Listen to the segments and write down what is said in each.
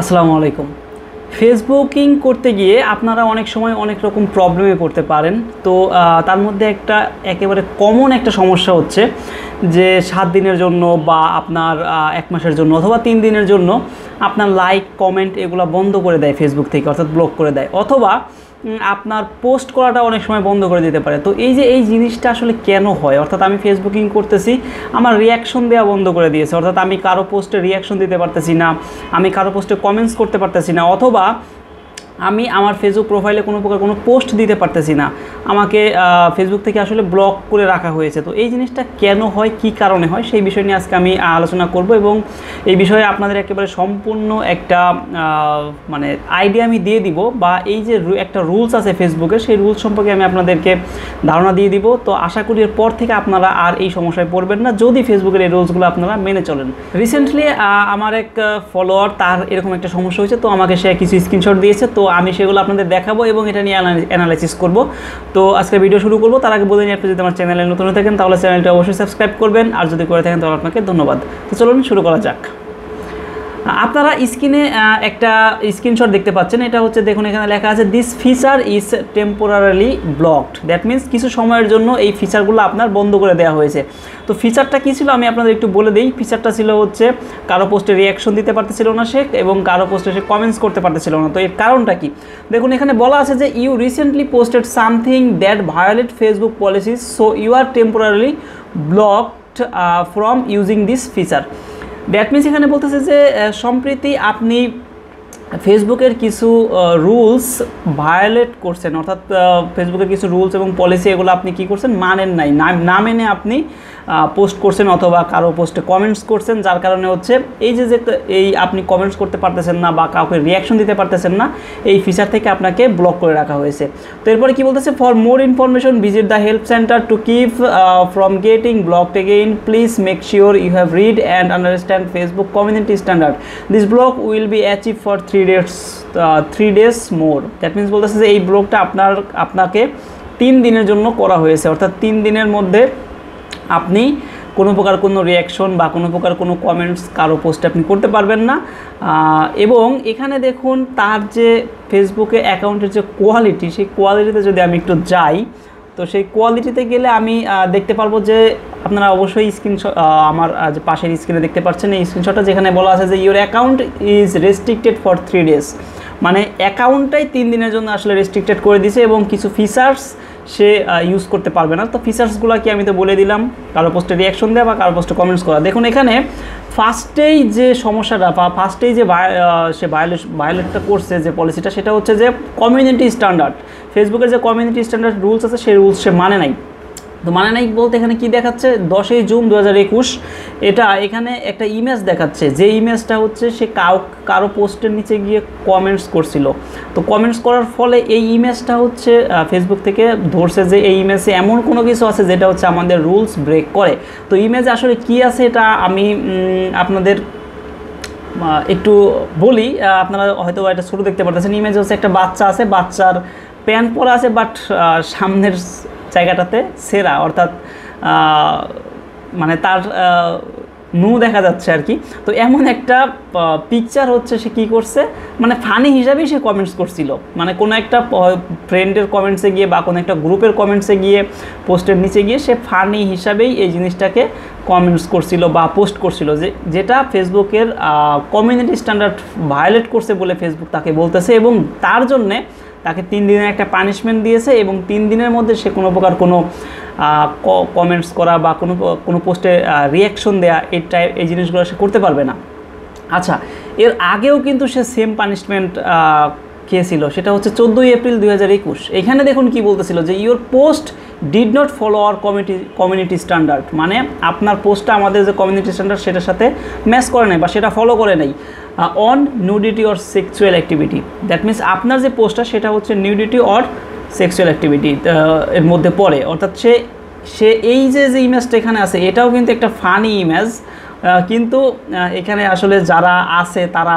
আসসালামু আলাইকুম। ফেসবুকিং করতে গিয়ে আপনারা অনেক সময় অনেক রকম প্রবলেমে পড়তে পারেন। তো তার মধ্যে একেবারে কমন একটা সমস্যা হচ্ছে যে 7 দিনের জন্য বা আপনার 1 মাসের জন্য অথবা 3 দিনের জন্য আপনার লাইক কমেন্ট এগুলো বন্ধ করে দেয় ফেসবুক থেকে, অর্থাৎ ব্লক করে দেয়, অথবা আপনার পোস্ট করাটা অনেক সময় বন্ধ করে দিতে পারে। তো এই জিনিসটা আসলে কেন হয়? অর্থাৎ আমি ফেসবুকিং করতেছি, আমার রিয়াকশন দেওয়া বন্ধ করে দিয়েছে, অর্থাৎ আমি কারো পোস্টে রিয়াকশন দিতে পারতেছি না, আমি কারো পোস্টে কমেন্টস করতে পারতেছি না, অথবা আমি আমার ফেসবুক প্রোফাইলে কোনো প্রকার কোনো পোস্ট দিতে পারতেছি না, আমাকে ফেসবুক থেকে আসলে ব্লক করে রাখা হয়েছে। তো এই জিনিসটা কেন হয়, কি কারণে হয়, সেই বিষয় নিয়ে আজকে আমি আলোচনা করব এবং এই বিষয়ে আপনাদের একেবারে সম্পূর্ণ একটা মানে আইডিয়া আমি দিয়ে দিব, বা এই যে একটা রুলস আছে ফেসবুকের, সেই রুলস সম্পর্কে আমি আপনাদেরকে ধারণা দিয়ে দিব। তো আশা করি এর পর থেকে আপনারা আর এই সমস্যায় পড়বেন না যদি ফেসবুকের এই রুলসগুলো আপনারা মেনে চলেন। রিসেন্টলি আমার এক ফলোয়ার, তার এরকম একটা সমস্যা হয়েছে, তো আমাকে সে কিছু স্ক্রিনশট দিয়েছে, তো আমি সেগুলো আপনাদের দেখাবো এবং এটা নিয়ে অ্যানালাইসিস করব। তো আজকে ভিডিও শুরু করব, তার আগে বলে নিই, আপনি যদি আমার চ্যানেলে নতুন হয়ে থাকেন তাহলে চ্যানেলটা অবশ্যই সাবস্ক্রাইব করবেন, আর যদি করে থাকেন তাহলে আপনাকে ধন্যবাদ। তো চলুন শুরু করা যাক। আপনারা স্ক্রিনে একটা স্ক্রিনশট দেখতে পাচ্ছেন, এটা হচ্ছে, দেখুন এখানে লেখা আছে this feature is temporarily blocked. That means কিছু সময়ের জন্য এই ফিচারগুলো আপনার বন্ধ করে দেওয়া হয়েছে। তো ফিচারটা কী ছিল আমি আপনাদের একটু বলে দিই। ফিচারটা ছিল হচ্ছে কারো পোস্টে রিয়াকশন দিতে পারতেছিল না সে, এবং কারো পোস্টে সে কমেন্টস করতে পারতেছিল না। তো এর কারণটা কি? দেখুন এখানে বলা আছে যে you recently posted something that violate Facebook policies, so you are temporarily blocked from using this feature. That means এখানে বলতেছে যে সম্প্রতি আপনি ফেসবুকের কিছু রুলস ভায়োলেট করছেন, অর্থাৎ ফেসবুকের কিছু রুলস এবং পলিসি এগুলো আপনি কী করছেন, মানেন নাই, না মেনে আপনি পোস্ট করছেন অথবা কারো পোস্টে কমেন্টস করছেন, যার কারণে হচ্ছে এই আপনি কমেন্টস করতে পারতেছেন না বা কাউকে রিয়াকশন দিতে পারতেছেন না, এই ফিচার থেকে আপনাকে ব্লক করে রাখা হয়েছে। তো এরপরে কী বলতেছে, for more information visit the help centre to keep from getting blocked again, please make sure you have read and understand Facebook community standard, this block will be achieve for 3 days মোর। That means বলতেছে যে এই ব্লকটা আপনাকে 3 দিনের জন্য করা হয়েছে, অর্থাৎ 3 দিনের মধ্যে আপনি কোনো প্রকার কোনো রিয়াকশন বা কোনো প্রকার কোনো কমেন্টস কারো পোস্টে আপনি করতে পারবেন না। এবং এখানে দেখুন তার যে ফেসবুকে অ্যাকাউন্টের যে কোয়ালিটি, সেই কোয়ালিটিতে যদি আমি একটু যাই, তো সেই কোয়ালিটিতে গেলে আমি দেখতে পারবো যে আপনারা অবশ্যই স্ক্রিনশট আমার যে পাশের স্ক্রিনে দেখতে পাচ্ছেন এই স্ক্রিনশটটা, যেখানে বলা আছে যে your account is restricted for 3 days, মানে অ্যাকাউন্টটাই 3 দিনের জন্য আসলে রেস্ট্রিক্টেড করে দিয়েছে এবং কিছু ফিচার্স সে ইউজ করতে পারবে না। তো ফিচার্সগুলো কি আমি তো বলে দিলাম, কারো পোস্টে রিয়াকশন দেওয়া বা কারো পোস্টে কমেন্টস করা। দেখুন এখানে ফার্স্টেই যে সমস্যাটা বা ফার্স্টেই যে সে ভায়োলেটটা করছে যে পলিসিটা, সেটা হচ্ছে যে কমিউনিটি স্ট্যান্ডার্ড, ফেসবুকের যে কমিউনিটি স্ট্যান্ডার্ড রুলস আছে সেই রুলস সে মানে নাই। তো মানে নাই বলতে এখানে কি দেখাচ্ছে, 10 জুন 2021 এখানে একটা ইমেজ দেখাচ্ছে, যে ইমেজটা হচ্ছে সে কারো পোস্টের নিচে গিয়ে কমেন্টস করছিল। তো কমেন্টস করার ফলে এই ইমেজটা হচ্ছে ফেসবুক থেকে ধরছে যে এই ইমেজে এমন কোনো কিছু আছে যেটা হচ্ছে আমাদের রুলস ব্রেক করে। তো ইমেজে আসলে কি আছে এটা আমি আপনাদের একটু বলি, আপনারা হয়তো এটা ছোটো দেখতে পারতেছেন। ইমেজ হচ্ছে একটা বাচ্চা আছে, বাচ্চার প্যান্ট পরা আছে, বাট সামনের জায়গাটাতে সেরা, অর্থাৎ মানে তার নু দেখা যাচ্ছে আর কি। তো এমন একটা পিকচার হচ্ছে সে কী করছে, মানে ফানি হিসাবেই সে কমেন্টস করছিল, মানে কোনো একটা ফ্রেন্ডের কমেন্টসে গিয়ে বা কোনো একটা গ্রুপের কমেন্টসে গিয়ে পোস্টের নিচে গিয়ে সে ফানি হিসাবেই এই জিনিসটাকে কমেন্টস করছিল বা পোস্ট করছিল, যেটা ফেসবুকের কমিউনিটি স্ট্যান্ডার্ড ভায়োলেট করছে বলে ফেসবুক তাকে বলতেছে, এবং তার জন্যে তাকে 3 দিনের একটা পানিশমেন্ট দিয়েছে, এবং 3 দিনের মধ্যে সে কোনো প্রকার কোনো কমেন্টস করা বা কোনো পোস্টে রিয়াকশন দেওয়া এই জিনিসগুলো সে করতে পারবে না। আচ্ছা, এর আগেও কিন্তু সে সেম পানিশমেন্ট খেয়েছিল, সেটা হচ্ছে 14 এপ্রিল 2021। এখানে দেখুন কি বলতেছিল যে your post did not follow our community standard, মানে আপনার পোস্টটা আমাদের যে কমিউনিটি স্ট্যান্ডার্ড সেটার সাথে ম্যাচ করে নাই বা সেটা ফলো করে নাই। On nudity or sexual activity, that means আপনার যে পোস্টটা সেটা হচ্ছে নিউডিটি অর সেক্সুয়াল অ্যাক্টিভিটি এর মধ্যে পড়ে, অর্থাৎ সে এই যে ইমেজটা এখানে আছে এটাও কিন্তু একটা ফানি ইমেজ, কিন্তু এখানে আসলে যারা আছে তারা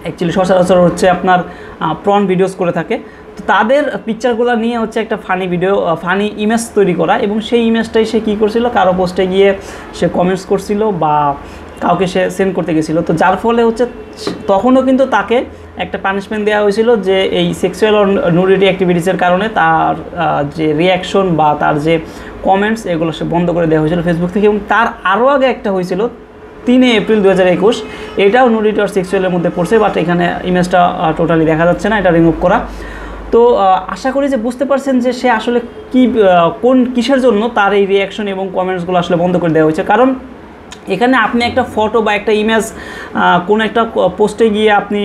অ্যাকচুয়ালি সচরাচর হচ্ছে আপনার প্রন ভিডিওস করে থাকে, তো তাদের পিকচারগুলো নিয়ে হচ্ছে একটা ফানি ইমেজ তৈরি করা, এবং সেই ইমেজটাই সে কী করছিল, কারো পোস্টে গিয়ে সে কমেন্টস করছিল বা কাউকে সে সেন্ড করতে গেছিলো, তো যার ফলে হচ্ছে তখনও কিন্তু তাকে একটা পানিশমেন্ট দেওয়া হয়েছিল যে এই সেক্সুয়াল অর নুডিটি অ্যাক্টিভিটিসের কারণে তার যে রিয়াকশন বা তার যে কমেন্টস এগুলো সে বন্ধ করে দেওয়া হয়েছিল ফেসবুক থেকে। এবং তার আরও আগে একটা হয়েছিল 3 এপ্রিল 2021, এটাও নুডিটি আর সেক্সুয়ালের মধ্যে পড়ছে, বাট এখানে ইমেজটা টোটালি দেখা যাচ্ছে না, এটা রিমুভ করা। তো আশা করি যে বুঝতে পারছেন যে সে আসলে কিসের জন্য তার এই রিয়াকশন এবং কমেন্টসগুলো আসলে বন্ধ করে দেওয়া হয়েছে। কারণ এখানে আপনি একটা ফটো বা একটা ইমেজ কোনো একটা পোস্টে গিয়ে আপনি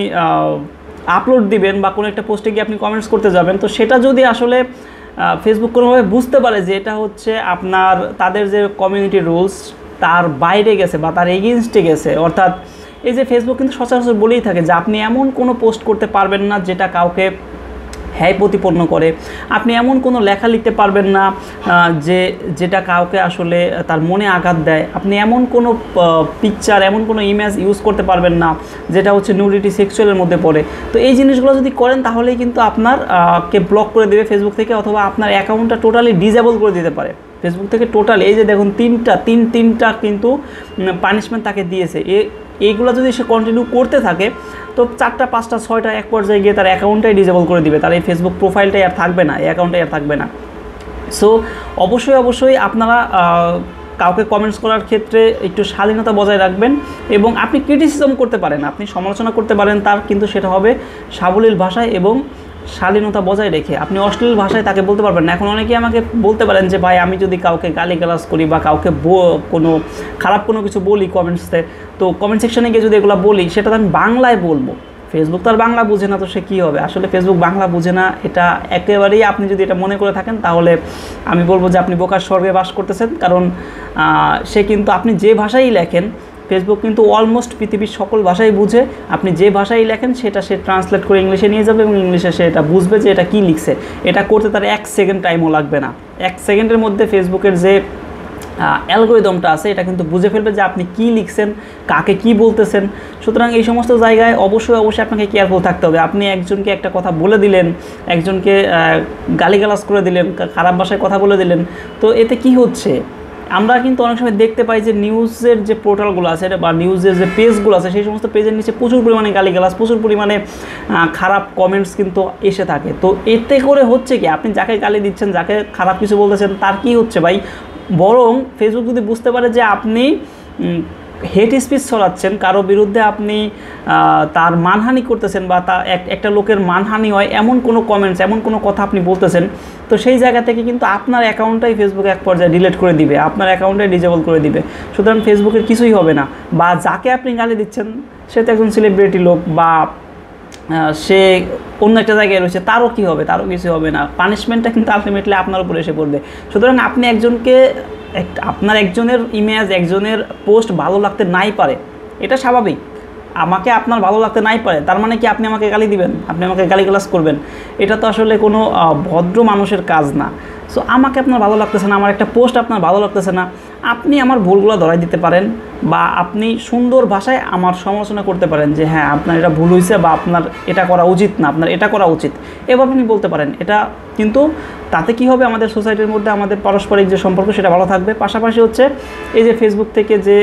আপলোড দিবেন বা কোনো একটা পোস্টে গিয়ে আপনি কমেন্টস করতে যাবেন, তো সেটা যদি আসলে ফেসবুক কোনোভাবে বুঝতে পারে যে এটা হচ্ছে আপনার তাদের যে কমিউনিটি রুলস তার বাইরে গেছে বা তার এগেনস্টে গেছে, অর্থাৎ এই যে ফেসবুক কিন্তু সচরাচর বলেই থাকে যে আপনি এমন কোনো পোস্ট করতে পারবেন না যেটা কাউকে হ্যায় প্রতিপন্ন করে, আপনি এমন কোনো লেখা লিখতে পারবেন না যেটা কাউকে আসলে তার মনে আঘাত দেয়, আপনি এমন কোনো পিকচার এমন কোনো ইমেজ ইউজ করতে পারবেন না যেটা হচ্ছে নুডিটি সেক্সুয়ালের মধ্যে পড়ে। তো এই জিনিসগুলো যদি করেন তাহলেই কিন্তু আপনার কে ব্লক করে দেবে ফেসবুক থেকে, অথবা আপনার অ্যাকাউন্টটা টোটালি ডিসেবল করে দিতে পারে ফেসবুক থেকে টোটাল। এই যে দেখুন তিনটা কিন্তু পানিশমেন্ট তাকে দিয়েছে। এইগুলো যদি সে কন্টিনিউ করতে থাকে তো 4টা 5টা 6টা এক পর্যায়ে গিয়ে তার অ্যাকাউন্টটাই ডিসেবল করে দিবে, তার এই ফেসবুক প্রোফাইলটাই আর থাকবে না, এই অ্যাকাউন্টটাই আর থাকবে না। সো অবশ্যই আপনারা কাউকে কমেন্টস করার ক্ষেত্রে একটু স্বাধীনতা বজায় রাখবেন, এবং আপনি ক্রিটিসিজম করতে পারেন, আপনি সমালোচনা করতে পারেন তার, কিন্তু সেটা হবে সাবলীল ভাষায় এবং শালীনতা বজায় রেখে। আপনি অশ্লীল ভাষায় তাকে বলতে পারবেন না। এখন অনেকেই আমাকে বলতে পারেন যে ভাই আমি যদি কাউকে গালিগালাজ করি বা কাউকে কোনো খারাপ কোনো কিছু বলি কমেন্টসে, তো কমেন্ট সেকশনে গিয়ে যদি এগুলো বলি সেটা তো আমি বাংলায় বলবো, ফেসবুক তো আর বাংলা বুঝে না, তো সে কী হবে? আসলে ফেসবুক বাংলা বুঝে না, এটা একেবারেই আপনি যদি এটা মনে করে থাকেন তাহলে আমি বলবো যে আপনি বোকার স্বর্গে বাস করতেছেন। কারণ সে কিন্তু আপনি যে ভাষাই লেখেন, ফেসবুক কিন্তু অলমোস্ট পৃথিবীর সকল ভাষাই বুঝে, আপনি যে ভাষাই লেখেন সেটা সে ট্রান্সলেট করে ইংলিশে নিয়ে যাবে এবং ইংলিশে সে এটা বুঝবে যে এটা কী লিখছে। এটা করতে তার 1 সেকেন্ড টাইমও লাগবে না। 1 সেকেন্ডের মধ্যে ফেসবুকের যে অ্যালগরিদমটা আছে এটা কিন্তু বুঝে ফেলবে যে আপনি কী লিখছেন, কাকে কি বলতেছেন। সুতরাং এই সমস্ত জায়গায় অবশ্যই আপনাকে কেয়ারফুল থাকতে হবে। আপনি একজনকে একটা কথা বলে দিলেন, একজনকে গালিগালাজ করে দিলেন, খারাপ ভাষায় কথা বলে দিলেন, তো এতে কি হচ্ছে? আমরা কিন্তু অনেক সময় দেখতে পাই যে নিউজের যে পোর্টালগুলো আছে বা নিউজের যে পেজগুলো আছে সেই সমস্ত পেজের নিচে প্রচুর পরিমাণে গালিগালাজ, প্রচুর পরিমাণে খারাপ কমেন্টস কিন্তু এসে থাকে। তো এতে করে হচ্ছে কি, আপনি যাকে গালি দিচ্ছেন, যাকে খারাপ কিছু বলতেছেন, তার কি হচ্ছে ভাই? বরং ফেসবুক যদি বুঝতে পারে যে আপনি হেট স্পিচ ছড়াচ্ছেন, কারো বিরুদ্ধে আপনি তার মানহানি করতেছেন বা একটা লোকের মানহানি হয় এমন কোনো কমেন্টস, এমন কোনো কথা আপনি বলতেছেন, তো সেই জায়গা থেকে কিন্তু আপনার অ্যাকাউন্টটাই ফেসবুক এক পর্যায়ে ডিলিট করে দিবে, আপনার অ্যাকাউন্টটাই ডিসেবল করে দিবে। সুতরাং ফেসবুকের কিছুই হবে না। বা যাকে আপনি গালি দিচ্ছেন সে তো একজন সেলিব্রিটি লোক বা সে অন্য একটা জায়গায় রয়েছে, তারও কি হবে? তারও কিছু হবে না। পানিশমেন্টটা কিন্তু আলটিমেটলি আপনার উপরে এসে পড়বে। সুতরাং আপনি আপনার একজনের ইমেজ, একজনের পোস্ট ভালো লাগতে নাই পারে, এটা স্বাভাবিক। আমাকে আপনার ভালো লাগতে নাই পারে তার মানে কি আপনি আমাকে গালি দিবেন, আপনি আমাকে গালিগালাজ করবেন? এটা তো আসলে কোনো ভদ্র মানুষের কাজ না। সো আমাকে আপনার ভালো লাগতেছে না, আমার একটা পোস্ট আপনার ভালো লাগতেছে না, আপনি আমার ভুলগুলো ধরাই দিতে পারেন বা আপনি সুন্দর ভাষায় আমার সমালোচনা করতে পারেন যে হ্যাঁ আপনার এটা ভুল হয়েছে বা আপনার এটা করা উচিত না, আপনার এটা করা উচিত, এভাবে আপনি বলতে পারেন। এটা কিন্তু তাতে কি হবে, আমাদের সোসাইটির মধ্যে আমাদের পারস্পরিক যে সম্পর্ক সেটা ভালো থাকবে। পাশাপাশি হচ্ছে এই যে ফেসবুক থেকে যে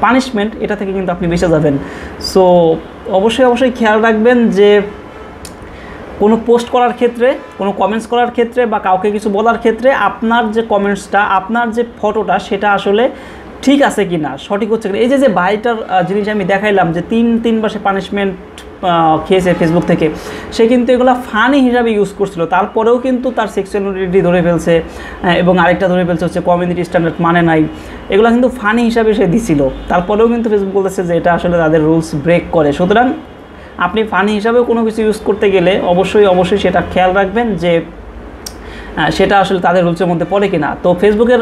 পানিশমেন্ট, এটা থেকে কিন্তু আপনি বেঁচে যাবেন। সো অবশ্যই খেয়াল রাখবেন যে কোনো পোস্ট করার ক্ষেত্রে, কোনো কমেন্টস করার ক্ষেত্রে বা কাউকে কিছু বলার ক্ষেত্রে আপনার যে কমেন্টসটা, আপনার যে ফটোটা সেটা আসলে ঠিক আছে কি না, সঠিক হচ্ছে কিনা। এই যে ভাইটার জিনিস আমি দেখাইলাম যে তিনবার সে পানিশমেন্ট খেয়েছে ফেসবুক থেকে, সে কিন্তু এগুলো ফানি হিসাবে ইউজ করছিল, তারপরেও কিন্তু তার সেক্সুয়াল নিউডিটি ধরে ফেলছে এবং আরেকটা ধরে ফেলছে হচ্ছে কমিউনিটি স্ট্যান্ডার্ড মানে নাই, এগুলো কিন্তু ফানি হিসাবে সে দিছিল, তারপরেও কিন্তু ফেসবুক বলতেছে যে এটা আসলে তাদের রুলস ব্রেক করে। সুতরাং আপনি ফানি হিসাবেও কোনো কিছু ইউজ করতে গেলে অবশ্যই সেটা খেয়াল রাখবেন যে সেটা আসলে তাদের রুলসের মধ্যে পড়ে কিনা। তো ফেসবুকের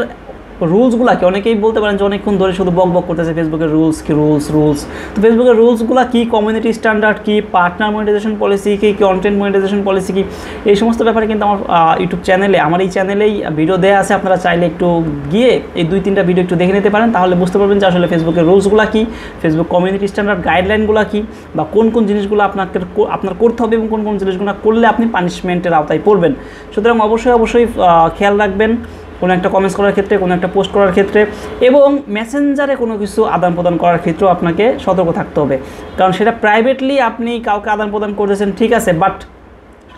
রুলসগুলোকে অনেকেই বলতে পারেন যে অনেকক্ষণ ধরে শুধু বক করতেছে ফেসবুকের রুলস কি, রুলস। তো ফেসবুকের রুলসগুলো কি, কমিউনিটি স্ট্যান্ডার্ড কি, পার্টনার মনিটাইজেশন পলিসি কি, কন্টেন্ট মনিটাইজেশন পলিসি কি, এই সমস্ত ব্যাপারে কিন্তু আমার ইউটিউব চ্যানেলে, আমার এই চ্যানেলেই ভিডিও দেওয়া আছে। আপনারা চাইলে একটু গিয়ে এই 2-3টা ভিডিও একটু দেখে নিতে পারেন, তাহলে বুঝতে পারবেন যে আসলে ফেসবুকের রুলসগুলো কি, ফেসবুক কমিউনিটি স্ট্যান্ডার্ড গাইডলাইনগুলো কি, বা কোন জিনিসগুলো আপনার করতে হবে এবং কোন জিনিসগুলো করলে আপনি পানিশমেন্টের আওতায় পড়বেন। সুতরাং অবশ্যই খেয়াল রাখবেন কোনো একটা কমেন্টস করার ক্ষেত্রে, কোনো একটা পোস্ট করার ক্ষেত্রে এবং মেসেঞ্জারে কোনো কিছু আদান প্রদান করার ক্ষেত্রেও আপনাকে সতর্ক থাকতে হবে। কারণ সেটা প্রাইভেটলি আপনি কাউকে আদান প্রদান করতেছেন ঠিক আছে, বাট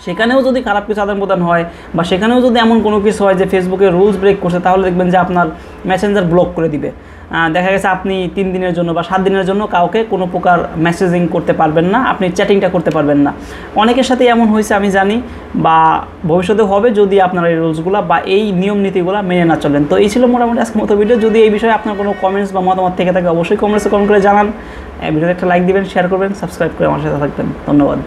সেখানেও যদি খারাপ কিছু আদান প্রদান হয় বা সেখানেও যদি এমন কোনো কিছু হয় যে ফেসবুকের রুলস ব্রেক করছে, তাহলে দেখবেন যে আপনার মেসেঞ্জার ব্লক করে দিবে। দেখা গেছে আপনি 3 দিনের জন্য বা 7 দিনের জন্য কাউকে কোনো প্রকার মেসেজিং করতে পারবেন না, আপনি চ্যাটিংটা করতে পারবেন না। অনেকের সাথে এমন হয়েছে আমি জানি, বা ভবিষ্যতে হবে যদি আপনারা এই রুলসগুলো বা এই নিয়ম নীতিগুলো মেনে না চলেন। তো এই ছিল মোটামুটি আজকের মতো ভিডিও। যদি এই বিষয়ে আপনার কোনো কমেন্টস বা মতামত থেকে থাকে অবশ্যই কমেন্টসে কমেন্ট করে জানান। ভিডিওতে একটা লাইক দিবেন, শেয়ার করবেন, সাবস্ক্রাইব করে আমার সাথে থাকবেন। ধন্যবাদ।